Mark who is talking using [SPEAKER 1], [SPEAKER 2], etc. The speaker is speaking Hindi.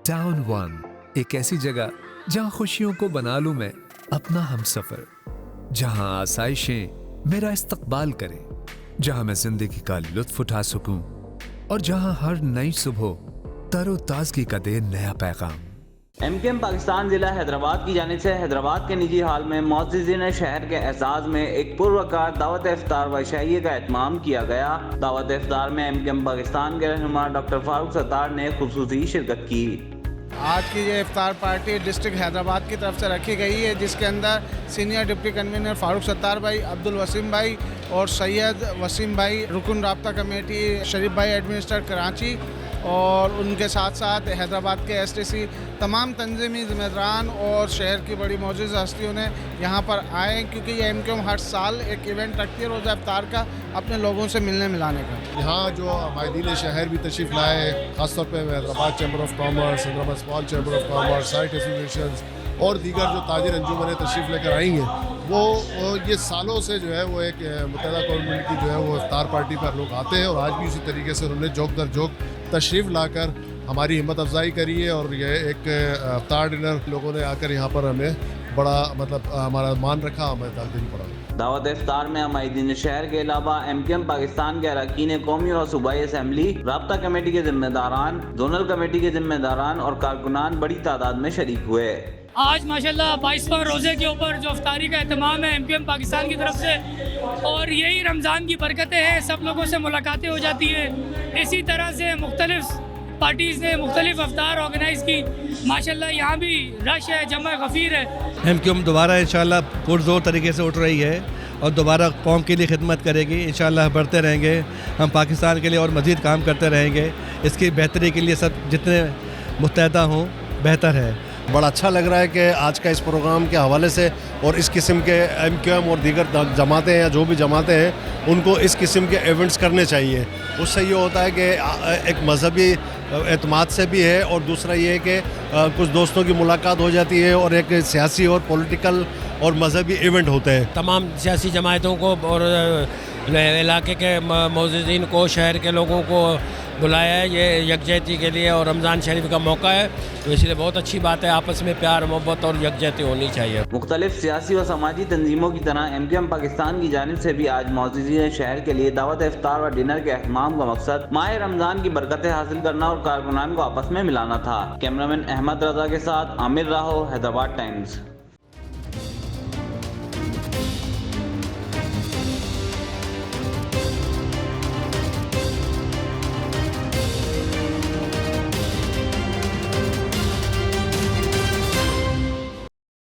[SPEAKER 1] टाउन वन, एक ऐसी जगह जहां खुशियों को बना लूं मैं अपना हमसफर, जहां आसाइशें मेरा इस्तकबाल करें, जहां मैं जिंदगी का लुत्फ उठा सकूं और जहां हर नई सुबह तरोताजगी का दे नया पैगाम।
[SPEAKER 2] एमकेएम पाकिस्तान जिला हैदराबाद की जानिब से हैदराबाद के निजी हाल में मुअज़्ज़िज़ीन शहर के एजाज में एक पुरवकार दावत इफ्तार व शाइए का एहतमाम किया गया। दावत इफ्तार में एमकेएम पाकिस्तान के रहनुमा डॉक्टर फारूक सत्तार ने खुसूसी शिरकत की।
[SPEAKER 3] आज की ये इफ्तार पार्टी डिस्ट्रिक्ट हैदराबाद की तरफ से रखी गई है, जिसके अंदर senior deputy convener Farooq Sattar भाई, अब्दुल वसीम भाई और सैयद वसीम भाई, रुकन राब्ता कमेटी शरीफ भाई एडमिनिस्ट्रेटर कराची, और उनके साथ साथ हैदराबाद के एसटीसी तमाम तंजीमी ज़िम्मेदारान और शहर की बड़ी मौजूद हस्तियों ने यहाँ पर आए, क्योंकि ये एमकेएम हर साल एक इवेंट रखती है रोज़ा इफ्तार का, अपने लोगों से मिलने मिलाने का।
[SPEAKER 4] यहाँ जो माहिदीन शहर भी तशरीफ़ लाए, ख़ासतौर पर Hyderabad chamber of commerce, Hyderabad small chamber of commerce, site association और दीगर जो ताजिर अंजुमनें तशरीफ़ लेकर आई हैं, वो ये सालों से जो है वो एक मुत्तहदा कौम की जो है वो इफ्तार पार्टी पर लोग आते हैं, और आज भी उसी तरीके से उन्होंने जोक दर जोक तशरीफ़ लाकर हमारी हिम्मत अफजाई करी है। और ये एक इफ्तार डिनर लोगों ने आकर यहाँ पर हमें बड़ा हमारा मान रखा, हमें ताल्लुक़ पड़ा।
[SPEAKER 2] दावत इफ्तार में हमायदीन शहर के अलावा एमकेएम पाकिस्तान के अरकान कौमी और सूबाई असम्बली, राब्ता कमेटी के जिम्मेदारान, जोनल कमेटी के जिम्मेदारान और कारकुनान बड़ी तादाद में शरीक हुए।
[SPEAKER 5] आज माशाल्लाह 22वां रोज़े के ऊपर जो इफ्तारी का एहतमाम है एमकेएम पाकिस्तान की तरफ से, और यही रमज़ान की बरकतें हैं, सब लोगों से मुलाकातें हो जाती हैं। इसी तरह से मुख्तलिफ पार्टीज़ ने मुख्तलिफ इफ्तार ऑर्गेनाइज़ की, माशाल्लाह यहाँ भी रश है, जमा गफ़ीर है।
[SPEAKER 6] एमकेएम दोबारा इंशाल्लाह पुरज़ोर तरीके से उठ रही है और दोबारा कौम के लिए खिदमत करेगी। इंशाल्लाह बढ़ते रहेंगे, हम पाकिस्तान के लिए और मज़ीद काम करते रहेंगे। इसकी बेहतरी के लिए सब जितने मुत्तहदा हों बेहतर है।
[SPEAKER 4] बड़ा अच्छा लग रहा है कि आज का इस प्रोग्राम के हवाले से, और इस किस्म के एमकेएम और दीगर जमातें या जो भी जमातें हैं उनको इस किस्म के इवेंट्स करने चाहिए। उससे ये होता है कि एक मजहबी एतमाद से भी है, और दूसरा ये है कि कुछ दोस्तों की मुलाकात हो जाती है और एक सियासी और पॉलिटिकल और मजहबी इवेंट होते हैं।
[SPEAKER 7] तमाम सियासी जमातों को और इलाके के मुअज़्ज़िज़ीन को, शहर के लोगों को बुलाया है ये यकजहती के लिए, और रमज़ान शरीफ का मौका है, तो इसलिए बहुत अच्छी बात है। आपस में प्यार मोहब्बत और यकजहती होनी चाहिए।
[SPEAKER 2] मुख्तलिफ सियासी और समाजी तंजीमों की तरह एमकेएम पाकिस्तान की जानिब से भी आज मुअज़्ज़िज़ीन शहर के लिए दावत इफ्तार और डिनर के अहतमाम का मकसद माह रमज़ान की बरकतें हासिल करना और कारकुनान को आपस में मिलाना था। कैमरामैन अहमद रजा के साथ आमिर राहो, हैदराबाद टाइम्स।